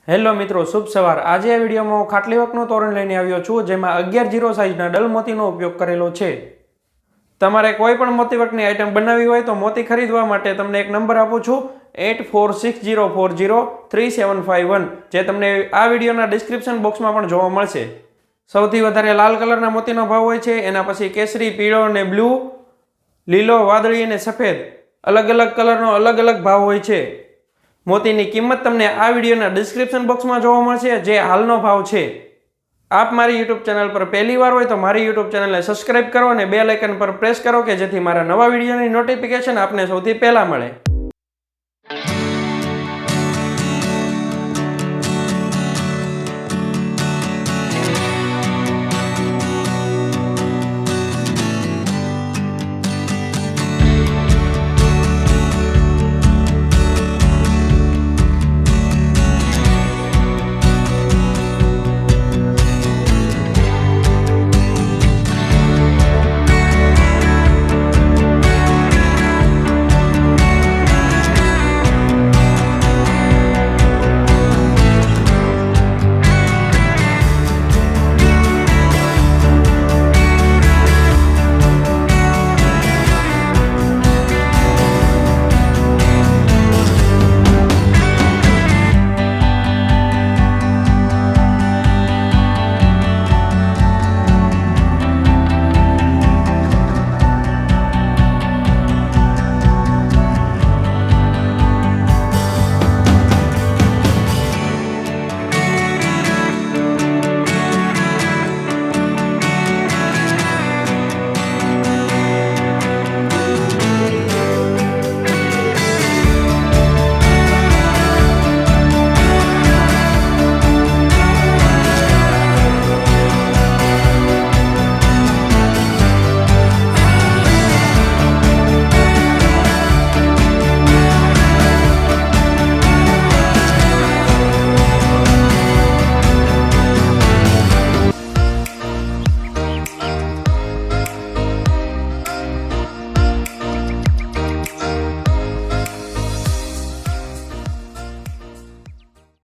Hello મિત્રો, શુભ સવાર। આજે આ વિડીયોમાં હું ખાટલી વર્કનું તોરણ લઈને આવ્યો છું, જેમાં 11-0 સાઇઝના ડલ મોતીનો ઉપયોગ કરેલો છે। તમારે કોઈ પણ મોતી વર્કની આઇટમ બનાવવી હોય તો મોતી ખરીદવા માટે તમને એક નંબર આપું છું 8460403751, જે તમને આ વિડીયોના ડિસ્ક્રિપ્શન બોક્સમાં પણ જોવા મળશે। સૌથી વધારે લાલ કલરના મોતીનો ભાવ હોય છે, એના પછી કેસરી, પીળો અને બ્લુ, લીલો, વાદળી અને સફેદ અલગ અલગ કલરનો અલગ અલગ ભાવ હોય છે। મોતીની કિંમત તમને આ વિડીયોના ડિસ્ક્રિપ્શન બોક્સમાં જોવા મળશે, જે હાલનો ભાવ છે। આપ મારી યુટ્યુબ ચેનલ પર પહેલી વાર હોય તો મારી યુટ્યુબ ચેનલને સબસ્ક્રાઇબ કરો અને બેલ આઇકન પર પ્રેસ કરો કે જેથી મારા નવા વિડીયોની નોટિફિકેશન આપને સૌથી પહેલા મળે।